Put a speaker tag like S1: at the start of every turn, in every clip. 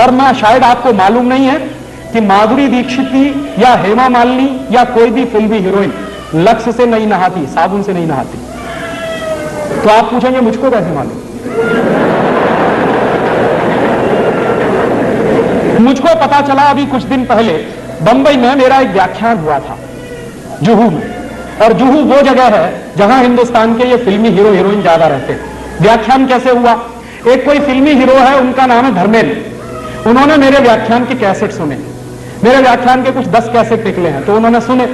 S1: और मैं शायद आपको मालूम नहीं है कि माधुरी दीक्षित की या हेमा मालिनी या कोई भी फिल्मी हीरोइन लक्स से नहीं नहाती, साबुन से नहीं नहाती। तो आप पूछेंगे मुझको कैसे मालूम? मुझको पता चला अभी कुछ दिन पहले बंबई में मेरा एक व्याख्यान हुआ था जुहू में, और जुहू वो जगह है जहां हिंदुस्तान के ये फिल्मी हीरो हीरोइन ज्यादा रहते हैं। व्याख्यान कैसे हुआ? एक कोई फिल्मी हीरो है, उनका नाम है धर्मेंद्र। उन्होंने मेरे व्याख्यान के कैसेट सुने, मेरे व्याख्यान के कुछ 10 कैसेट निकले हैं, तो उन्होंने सुने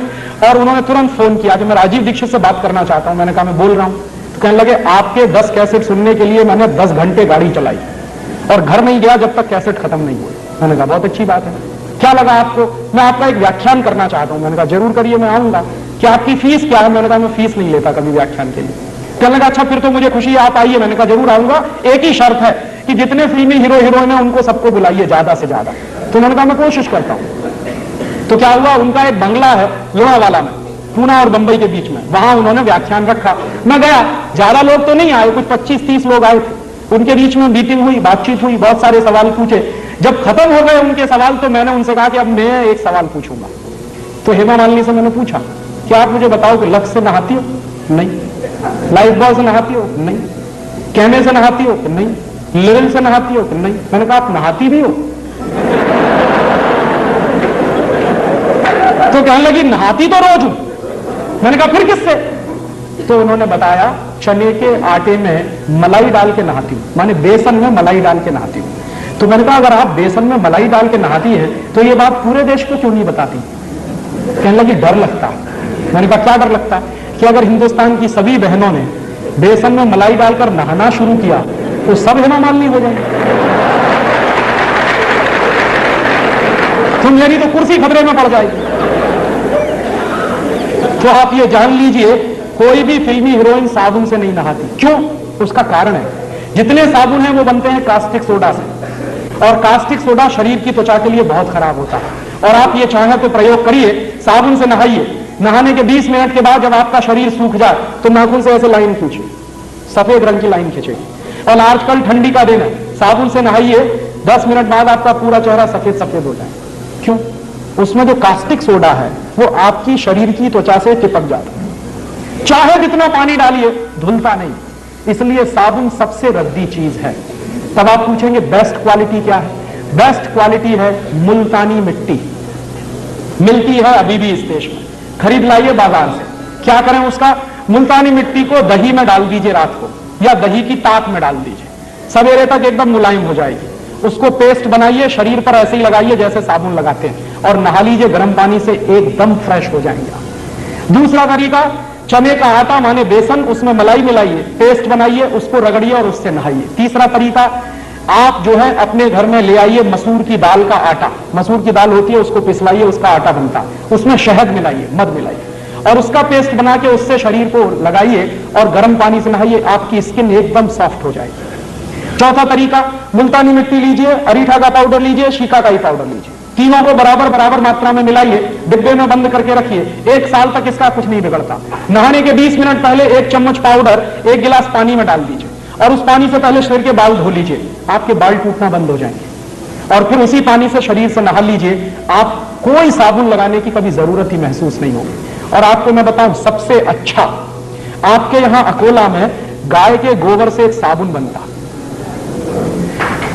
S1: और उन्होंने तुरंत फोन किया कि मैं राजीव दीक्षित से बात करना चाहता हूं। मैंने कहा मैं बोल रहा हूं। तो कहने लगे आपके 10 कैसेट सुनने के लिए मैंने 10 घंटे गाड़ी चलाई और घर नहीं गया जब तक कैसेट खत्म नहीं हुई। मैंने कहा बहुत अच्छी बात है, क्या लगा आपको? मैं आपका एक व्याख्यान करना चाहता हूं। मैंने कहा जरूर करिए, मैं आऊंगा। क्या आपकी फीस क्या है? मैंने कहा मैं फीस नहीं लेता कभी व्याख्यान के लिए। कहने लगा अच्छा फिर तो मुझे खुशी है, आप आइए। मैंने कहा जरूर आऊंगा, एक ही शर्त है कि जितने फिल्मी हीरो हीरोइन है उनको सबको बुलाइए ज्यादा से ज्यादा। तो उन्होंने कहा मैं कोशिश करता हूं। तो क्या हुआ, उनका एक बंगला है लोनावाला में, पूना और बंबई के बीच में, वहां उन्होंने व्याख्यान रखा। मैं गया, ज्यादा लोग तो नहीं आए, कुछ 25-30 लोग आए थे। उनके बीच में मीटिंग हुई, बातचीत हुई, बहुत सारे सवाल पूछे। जब खत्म हो गए उनके सवाल तो मैंने उनसे कहा कि अब मैं एक सवाल पूछूंगा। तो हेमा मालिनी से मैंने पूछा कि आप मुझे बताओ कि लक्स से नहाती हो? नहीं। लाइफ बॉय से नहाती हो? नहीं। कैमे से नहाती हो? नहीं। लिरिल से नहाती हो? नहीं। मैंने कहा आप नहाती भी हो? तो कहने लगी नहाती तो रोज हूं। मैंने कहा फिर किससे? तो उन्होंने बताया चने के आटे में मलाई डाल के नहाती हूं, माने बेसन में मलाई डाल के नहाती हूं। तो मैंने कहा अगर आप बेसन में मलाई डाल के नहाती है तो ये बात पूरे देश को क्यों नहीं बताती? कहने लगी डर लगता। मैंने कहा क्या डर लगता? कि अगर हिंदुस्तान की सभी बहनों ने बेसन में मलाई डालकर नहाना शुरू किया तो सब हेमा मालिनी हो जाएंगे, तो मेरी तो कुर्सी खतरे में पड़ जाएगी। तो आप ये जान लीजिए कोई भी फिल्मी हीरोइन साबुन से नहीं नहाती। क्यों? उसका कारण है जितने साबुन हैं वो बनते हैं कास्टिक सोडा से, और कास्टिक सोडा शरीर की त्वचा के लिए बहुत खराब होता है। और आप ये चाहें तो प्रयोग करिए, साबुन से नहाइए, नहाने के 20 मिनट के बाद जब आपका शरीर सूख जाए तो नाखून से ऐसे लाइन खींचिए, सफेद रंग की लाइन खींचेगी। और आजकल ठंडी का दिन है, साबुन से नहाइए, 10 मिनट बाद आपका पूरा चेहरा सफेद सफेद हो जाए। क्यों? उसमें जो कास्टिक सोडा है वो आपकी शरीर की त्वचा से चिपक जाता है, चाहे जितना पानी डालिए धुलता नहीं। इसलिए साबुन सबसे रद्दी चीज है। तब आप पूछेंगे बेस्ट क्वालिटी क्या है? बेस्ट क्वालिटी है मुल्तानी मिट्टी, मिलती है अभी भी इस देश में, खरीद लाइए बाजार से। क्या करें उसका? मुल्तानी मिट्टी को दही में डाल दीजिए रात को, या दही की ताक में डाल दीजिए, सवेरे तक एकदम मुलायम हो जाएगी। उसको पेस्ट बनाइए, शरीर पर ऐसे ही लगाइए जैसे साबुन लगाते हैं, और नहा लीजिए गर्म पानी से, एकदम फ्रेश हो जाएंगे। दूसरा तरीका, चने का आटा माने बेसन, उसमें मलाई मिलाइए, पेस्ट बनाइए, उसको रगड़िए और उससे नहाइए। तीसरा तरीका, आप जो है अपने घर में ले आइए मसूर की दाल का आटा, मसूर की दाल होती है उसको पिसलाइए, उसका आटा बनता है, उसमें शहद मिलाइए, मध मिलाइए और उसका पेस्ट बना के उससे शरीर को लगाइए और गर्म पानी से नहाइए, आपकी स्किन एकदम सॉफ्ट हो जाएगी। चौथा तरीका, मुल्तानी मिट्टी लीजिए, अरीठा का पाउडर लीजिए, शिकाकाई पाउडर लीजिए, तीनों को बराबर बराबर मात्रा में मिलाइए, डिब्बे में बंद करके रखिए, 1 साल तक इसका कुछ नहीं बिगड़ता। नहाने के 20 मिनट पहले 1 चम्मच पाउडर 1 गिलास पानी में डाल दीजिए और उस पानी से पहले शरीर के बाल धो लीजिए, आपके बाल टूटना बंद हो जाएंगे। और फिर उसी पानी से शरीर से नहा लीजिए, आप कोई साबुन लगाने की कभी जरूरत ही महसूस नहीं होगी। और आपको मैं बताऊं सबसे अच्छा, आपके यहां अकोला में गाय के गोबर से एक साबुन बनता,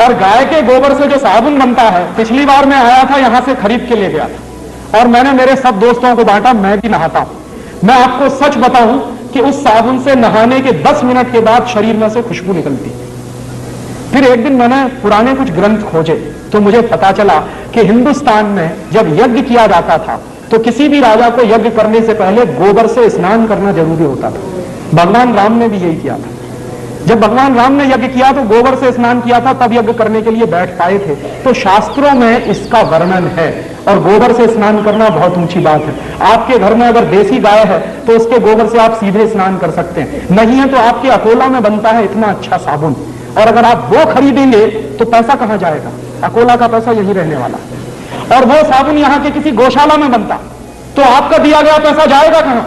S1: और गाय के गोबर से जो साबुन बनता है, पिछली बार मैं आया था यहां से खरीद के ले गया था और मैंने मेरे सब दोस्तों को बांटा, मैं भी नहाता हूं। मैं आपको सच बताऊं कि उस साबुन से नहाने के 10 मिनट के बाद शरीर में से खुशबू निकलती। फिर एक दिन मैंने पुराने कुछ ग्रंथ खोजे तो मुझे पता चला कि हिंदुस्तान में जब यज्ञ किया जाता था तो किसी भी राजा को यज्ञ करने से पहले गोबर से स्नान करना जरूरी होता था। भगवान राम ने भी यही किया था। जब भगवान राम ने यज्ञ किया तो गोबर से स्नान किया था, तब यज्ञ करने के लिए बैठ पाए थे। तो शास्त्रों में इसका वर्णन है और गोबर से स्नान करना बहुत ऊंची बात है। आपके घर में अगर देसी गाय है तो उसके गोबर से आप सीधे स्नान कर सकते हैं, नहीं है तो आपके अकोला में बनता है इतना अच्छा साबुन, और अगर आप वो खरीदेंगे तो पैसा कहां जाएगा? अकोला का पैसा यही रहने वाला है। और वो साबुन यहां के किसी गौशाला में बनता तो आपका दिया गया पैसा जाएगा कहां?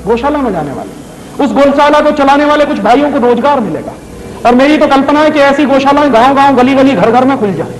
S1: गौशाला में जाने वाला। उस गौशाला को चलाने वाले कुछ भाइयों को रोजगार मिलेगा। और मेरी तो कल्पना है कि ऐसी गौशालाएं गांव गांव, गली गली, घर घर में खुल जाए।